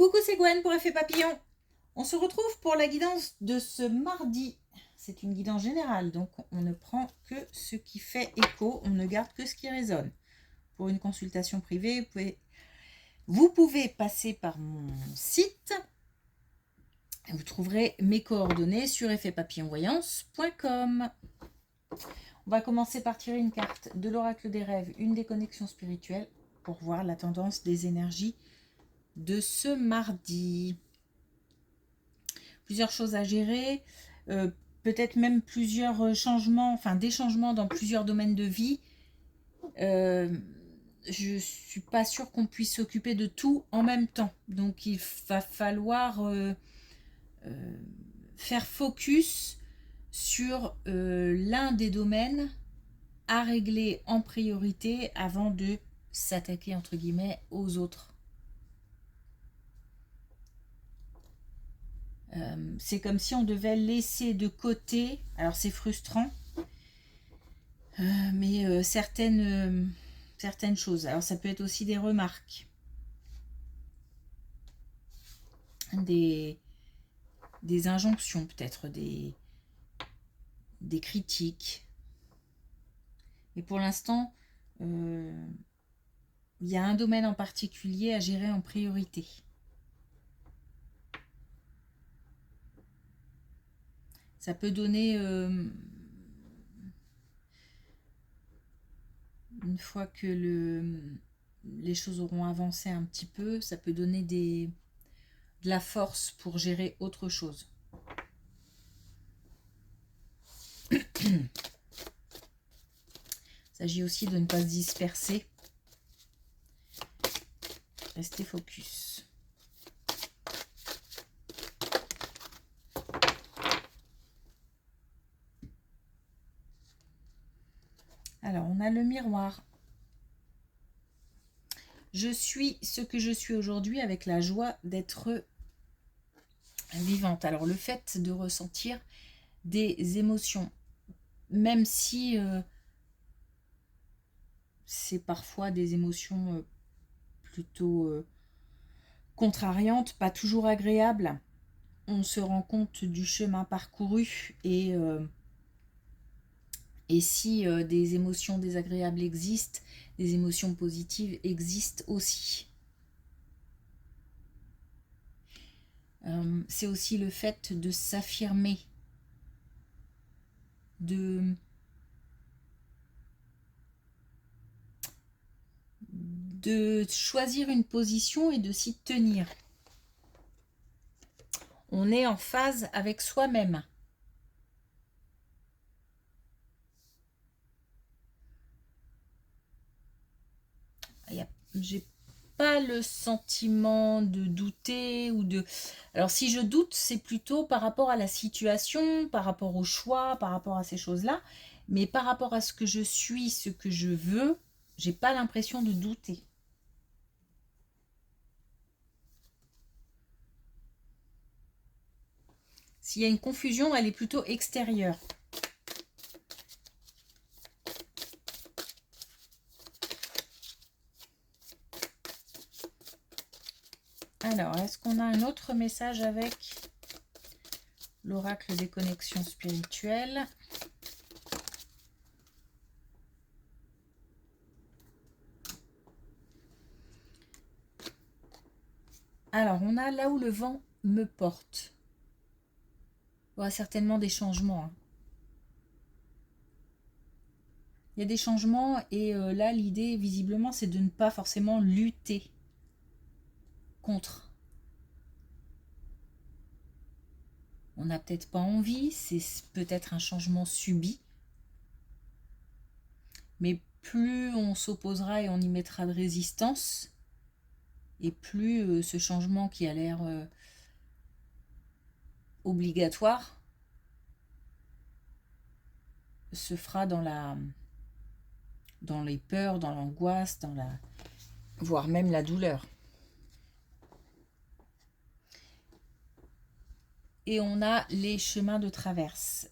Coucou, c'est Gwen pour Effet Papillon. On se retrouve pour la guidance de ce mardi. C'est une guidance générale, donc on ne prend que ce qui fait écho, on ne garde que ce qui résonne. Pour une consultation privée, vous pouvez passer par mon site. Vous trouverez mes coordonnées sur effetpapillonvoyance.com. On va commencer par tirer une carte de l'oracle des rêves, une des connexions spirituelles, pour voir la tendance des énergies de ce mardi. Plusieurs choses à gérer, peut-être même plusieurs changements, enfin des changements dans plusieurs domaines de vie. Je ne suis pas sûre qu'on puisse s'occuper de tout en même temps. Donc il va falloir faire focus sur l'un des domaines à régler en priorité avant de s'attaquer entre guillemets aux autres. C'est comme si on devait laisser de côté, alors c'est frustrant, mais certaines choses. Alors ça peut être aussi des remarques, des injonctions peut-être, des critiques. Mais pour l'instant, il y a un domaine en particulier à gérer en priorité. Ça peut donner, une fois que les choses auront avancé un petit peu, ça peut donner de la force pour gérer autre chose. Il s'agit aussi de ne pas se disperser. Restez focus. Alors, on a le miroir. Je suis ce que je suis aujourd'hui avec la joie d'être vivante. Alors, le fait de ressentir des émotions, même si c'est parfois des émotions plutôt contrariantes, pas toujours agréables, on se rend compte du chemin parcouru et si des émotions désagréables existent, des émotions positives existent aussi. C'est aussi le fait de s'affirmer, de choisir une position et de s'y tenir. On est en phase avec soi-même. J'ai pas le sentiment de douter ou de... Alors si je doute, c'est plutôt par rapport à la situation, par rapport au choix, par rapport à ces choses-là. Mais par rapport à ce que je suis, ce que je veux, j'ai pas l'impression de douter. S'il y a une confusion, elle est plutôt extérieure. Alors, est-ce qu'on a un autre message avec l'oracle des connexions spirituelles? Alors, on a là où le vent me porte. Il y aura certainement des changements. Hein. Il y a des changements et là, l'idée, visiblement, c'est de ne pas forcément lutter contre. On n'a peut-être pas envie, c'est peut-être un changement subi. Mais plus on s'opposera et on y mettra de résistance, et plus ce changement qui a l'air obligatoire se fera dans les peurs, dans l'angoisse, voire même la douleur. Et on a les chemins de traverse.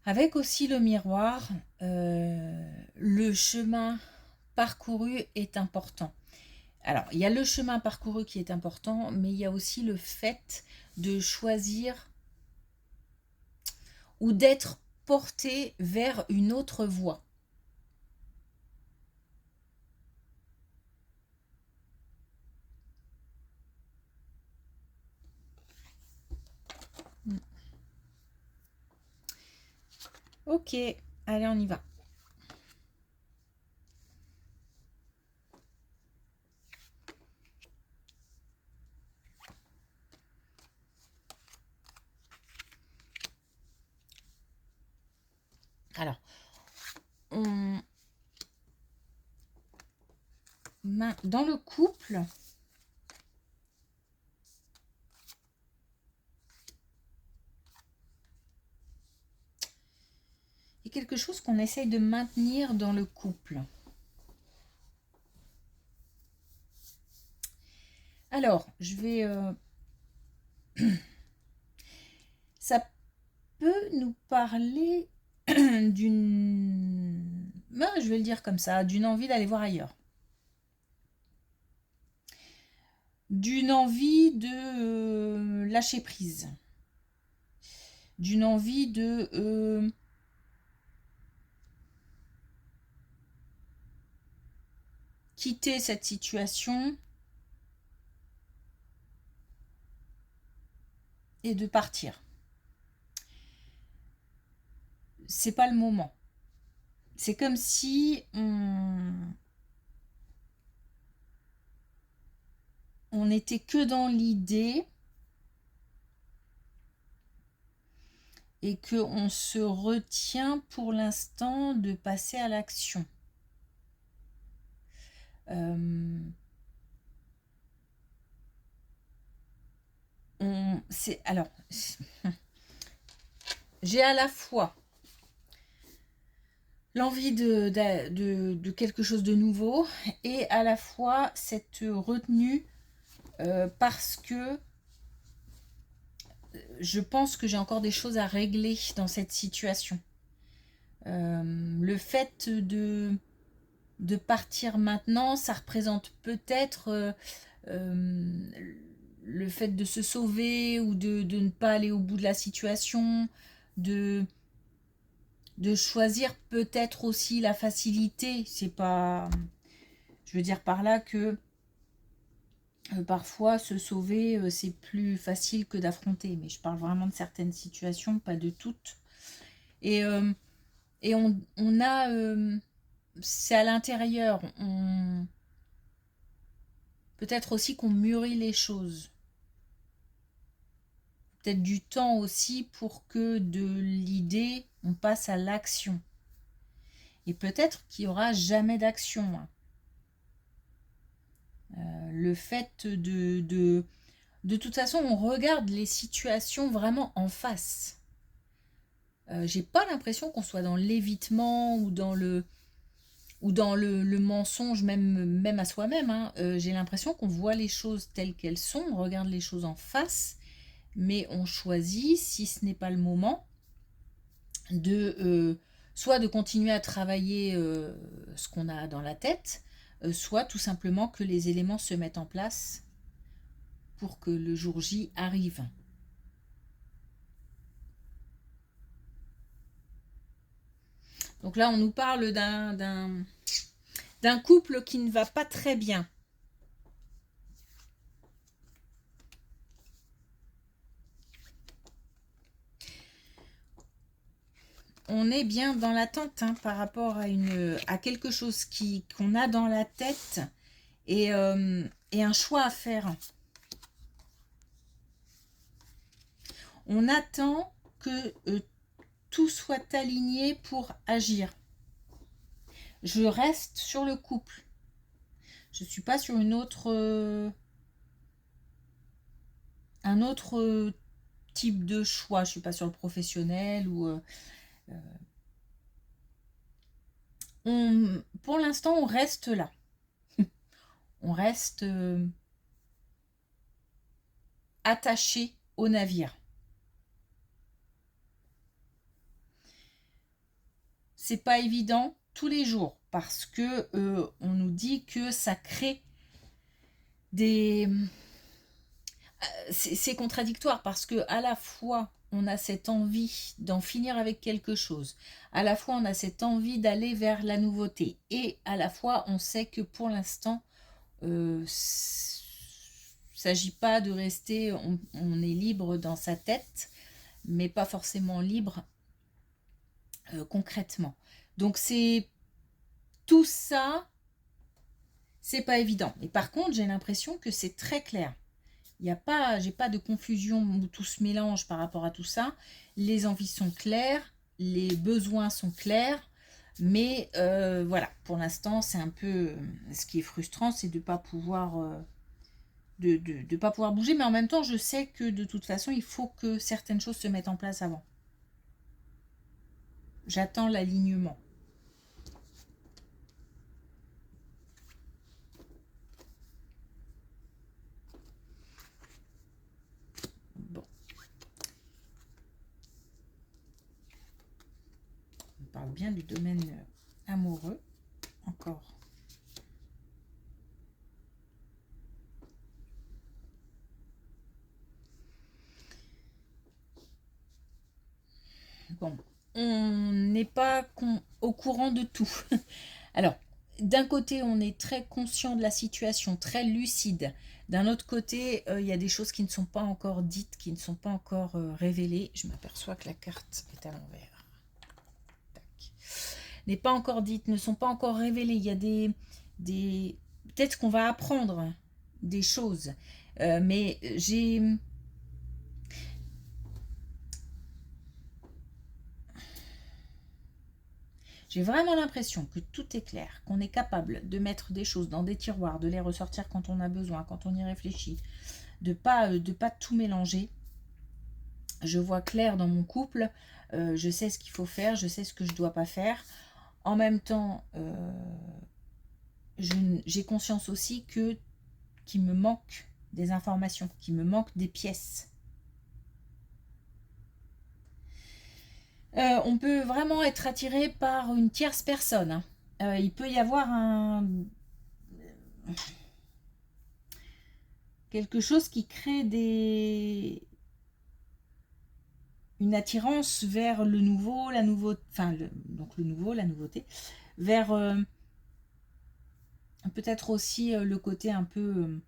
Avec aussi le miroir, le chemin parcouru est important. Alors, il y a le chemin parcouru qui est important, mais il y a aussi le fait de choisir ou d'être porté vers une autre voie. Ok, allez, on y va. Alors, dans le couple, il y a quelque chose qu'on essaye de maintenir dans le couple. Alors, je vais... ça peut nous parler d'une... je vais le dire comme ça, d'une envie d'aller voir ailleurs. D'une envie de lâcher prise. D'une envie de... quitter cette situation et de partir. C'est pas le moment. C'est comme si on n'était que dans l'idée et qu'on se retient pour l'instant de passer à l'action. Alors, j'ai à la fois l'envie de quelque chose de nouveau et à la fois cette retenue parce que je pense que j'ai encore des choses à régler dans cette situation. Le fait de partir maintenant, ça représente peut-être le fait de se sauver ou de ne pas aller au bout de la situation, de choisir peut-être aussi la facilité. C'est pas... Je veux dire par là que parfois se sauver, c'est plus facile que d'affronter. Mais je parle vraiment de certaines situations, pas de toutes. Et on a... c'est à l'intérieur. Peut-être aussi qu'on mûrit les choses. Peut-être du temps aussi pour que de l'idée, on passe à l'action. Et peut-être qu'il n'y aura jamais d'action. Le fait de toute façon, on regarde les situations vraiment en face. J'ai pas l'impression qu'on soit dans l'évitement ou dans le mensonge, même à soi-même. J'ai l'impression qu'on voit les choses telles qu'elles sont, on regarde les choses en face, mais on choisit, si ce n'est pas le moment, soit de continuer à travailler ce qu'on a dans la tête, soit tout simplement que les éléments se mettent en place pour que le jour J arrive. Donc là, on nous parle d'un couple qui ne va pas très bien. On est bien dans l'attente par rapport à quelque chose qu'on a dans la tête et un choix à faire. On attend que tout soit aligné pour agir. Je reste sur le couple. Je ne suis pas sur un autre type de choix. Je ne suis pas sur le professionnel ou... pour l'instant, on reste là. On reste attaché au navire. C'est pas évident tous les jours parce que on nous dit que ça crée des... C'est contradictoire parce que à la fois on a cette envie d'en finir avec quelque chose, à la fois on a cette envie d'aller vers la nouveauté et à la fois on sait que pour l'instant s'agit pas de rester, on est libre dans sa tête mais pas forcément libre concrètement. Donc c'est tout ça, c'est pas évident. Et par contre j'ai l'impression que c'est très clair. Il y a pas, j'ai pas de confusion où tout se mélange par rapport à tout ça. Les envies sont claires, les besoins sont clairs, mais voilà, pour l'instant, c'est un peu ce qui est frustrant, c'est de pas pouvoir de pas pouvoir bouger, mais en même temps, je sais que de toute façon, il faut que certaines choses se mettent en place avant. J'attends l'alignement. Bon, on parle bien du domaine amoureux encore. Bon, on n'est pas au courant de tout. Alors, d'un côté, on est très conscient de la situation, très lucide. D'un autre côté, il y a des choses qui ne sont pas encore dites, qui ne sont pas encore révélées. Je m'aperçois que la carte est à l'envers. N'est pas encore dites, ne sont pas encore révélées. Il y a des... Peut-être qu'on va apprendre des choses. Mais j'ai vraiment l'impression que tout est clair, qu'on est capable de mettre des choses dans des tiroirs, de les ressortir quand on a besoin, quand on y réfléchit, de pas tout mélanger. Je vois clair dans mon couple, je sais ce qu'il faut faire, je sais ce que je ne dois pas faire. En même temps, j'ai conscience aussi qu'il me manque des informations, qu'il me manque des pièces. On peut vraiment être attiré par une tierce personne. Hein. Il peut y avoir quelque chose qui crée une attirance vers le nouveau, donc le nouveau, la nouveauté, vers peut-être aussi le côté un peu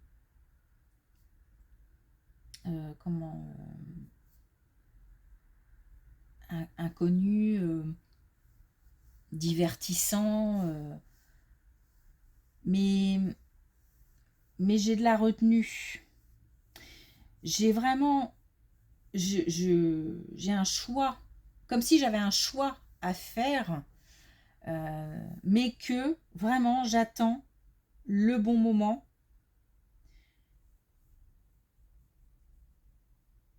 comment inconnu, divertissant, mais j'ai de la retenue. J'ai vraiment j'ai un choix, comme si j'avais un choix à faire, mais que vraiment j'attends le bon moment.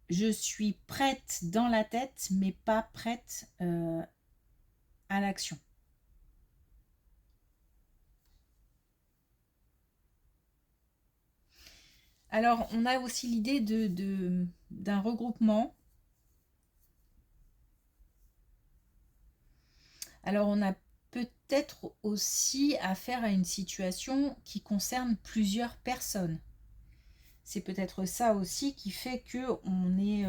Je suis prête dans la tête, mais pas prête à l'action. Alors, on a aussi l'idée d'un regroupement. Alors, on a peut-être aussi affaire à une situation qui concerne plusieurs personnes. C'est peut-être ça aussi qui fait qu'on est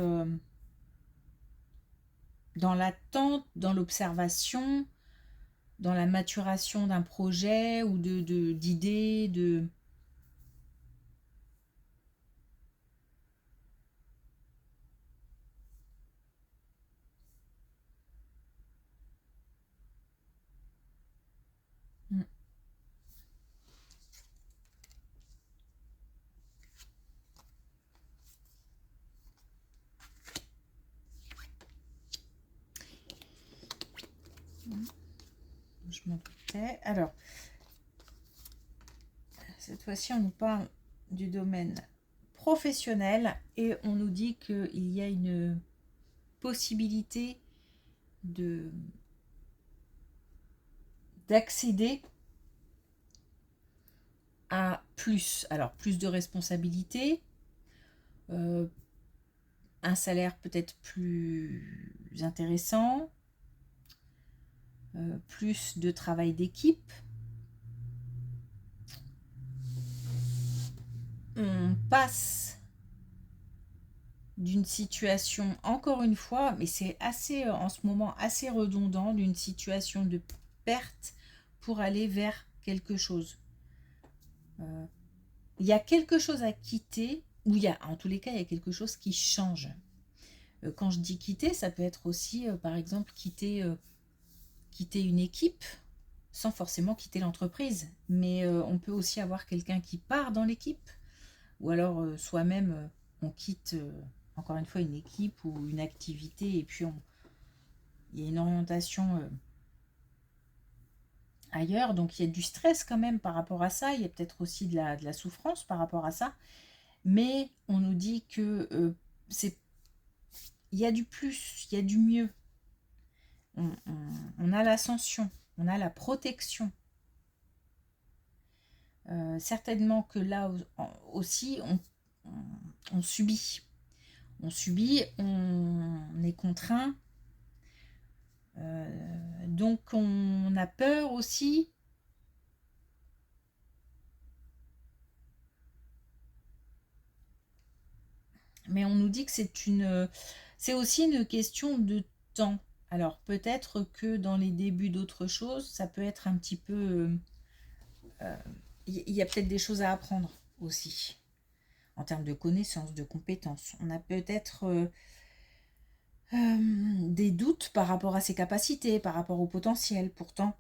dans l'attente, dans l'observation, dans la maturation d'un projet ou d'idées, de... Je m'en doutais. Alors, cette fois-ci, on nous parle du domaine professionnel et on nous dit qu'il y a une possibilité d'accéder à plus. Alors, plus de responsabilités, un salaire peut-être plus intéressant, plus de travail d'équipe. on passe d'une situation, encore une fois, mais c'est assez en ce moment assez redondant, d'une situation de perte pour aller vers quelque chose. Il y a quelque chose à quitter, ou en tous les cas, il y a quelque chose qui change. Quand je dis quitter, ça peut être aussi, par exemple, quitter une équipe, sans forcément quitter l'entreprise. Mais on peut aussi avoir quelqu'un qui part dans l'équipe, ou alors soi-même, on quitte, encore une fois, une équipe ou une activité, et puis il y a une orientation ailleurs, donc il y a du stress quand même par rapport à ça, il y a peut-être aussi de la souffrance par rapport à ça, mais on nous dit que il y a du plus, il y a du mieux, on a l'ascension, on a la protection. Certainement que là aussi, on subit. On subit, on est contraint. Donc on a peur aussi. Mais on nous dit que c'est aussi une question de temps. Alors peut-être que dans les débuts d'autre chose, ça peut être un petit peu... Il y a peut-être des choses à apprendre aussi, en termes de connaissances, de compétences. On a peut-être des doutes par rapport à ses capacités, par rapport au potentiel. Pourtant,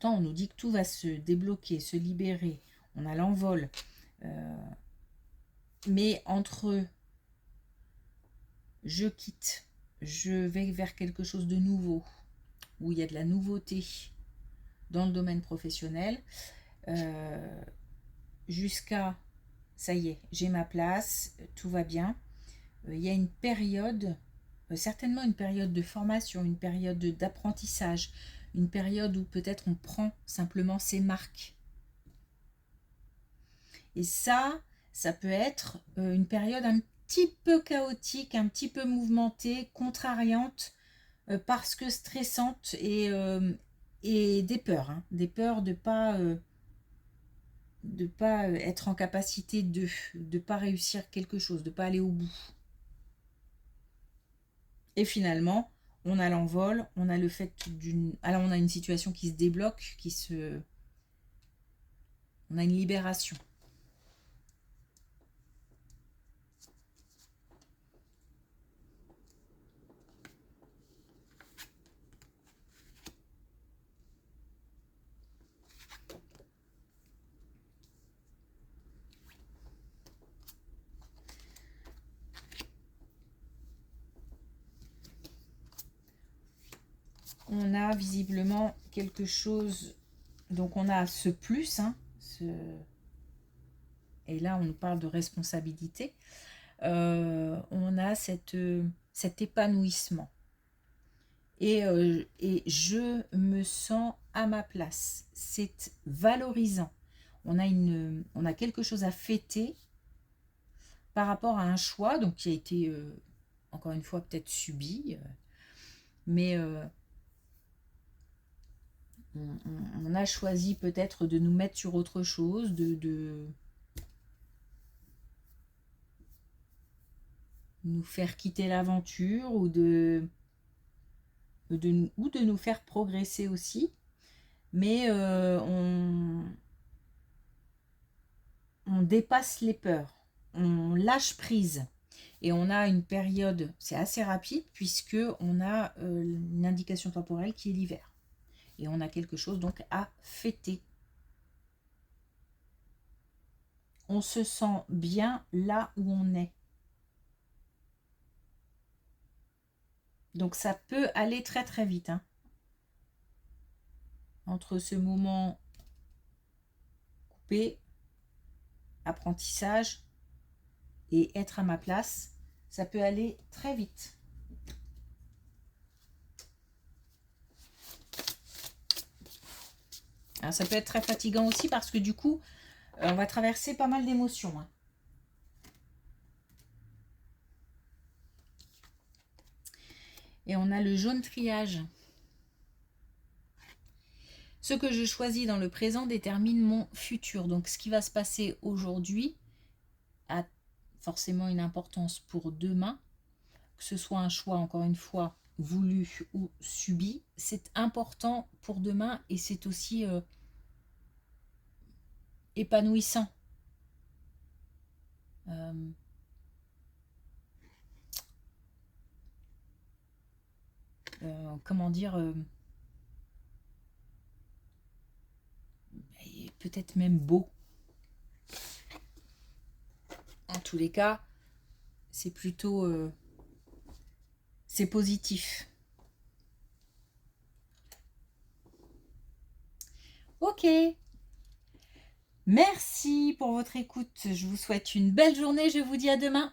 on nous dit que tout va se débloquer, se libérer. On a l'envol. Mais entre je quitte, je vais vers quelque chose de nouveau, où il y a de la nouveauté dans le domaine professionnel, jusqu'à ça y est, j'ai ma place, tout va bien. Il y a une période, certainement une période de formation, une période d'apprentissage, une période où peut-être on prend simplement ses marques. Et ça peut être une période un petit peu chaotique, un petit peu mouvementée, contrariante, parce que stressante et des peurs. Des peurs de pas être en capacité de pas réussir quelque chose, de pas aller au bout. Et finalement, on a l'envol, on a le fait alors on a une situation qui se débloque, on a une libération. On a visiblement quelque chose, donc on a ce plus, et là on nous parle de responsabilité, on a cet épanouissement. Et je me sens à ma place. C'est valorisant. On a quelque chose à fêter par rapport à un choix donc qui a été, encore une fois, peut-être subi, mais on a choisi peut-être de nous mettre sur autre chose, de nous faire quitter l'aventure ou de nous faire progresser aussi. Mais on dépasse les peurs, on lâche prise. Et on a une période, c'est assez rapide, puisque on a une indication temporelle qui est l'hiver. Et on a quelque chose donc à fêter. On se sent bien là où on est. Donc ça peut aller très très vite. Entre ce moment coupé, apprentissage, et être à ma place, ça peut aller très vite. Alors ça peut être très fatigant aussi parce que du coup, on va traverser pas mal d'émotions. Et on a le jaune triage. Ce que je choisis dans le présent détermine mon futur. Donc, ce qui va se passer aujourd'hui a forcément une importance pour demain. Que ce soit un choix, encore une fois, voulu ou subi, c'est important pour demain et c'est aussi épanouissant. Comment dire, peut-être même beau. En tous les cas, c'est plutôt c'est positif. Ok. Merci pour votre écoute. Je vous souhaite une belle journée. Je vous dis à demain.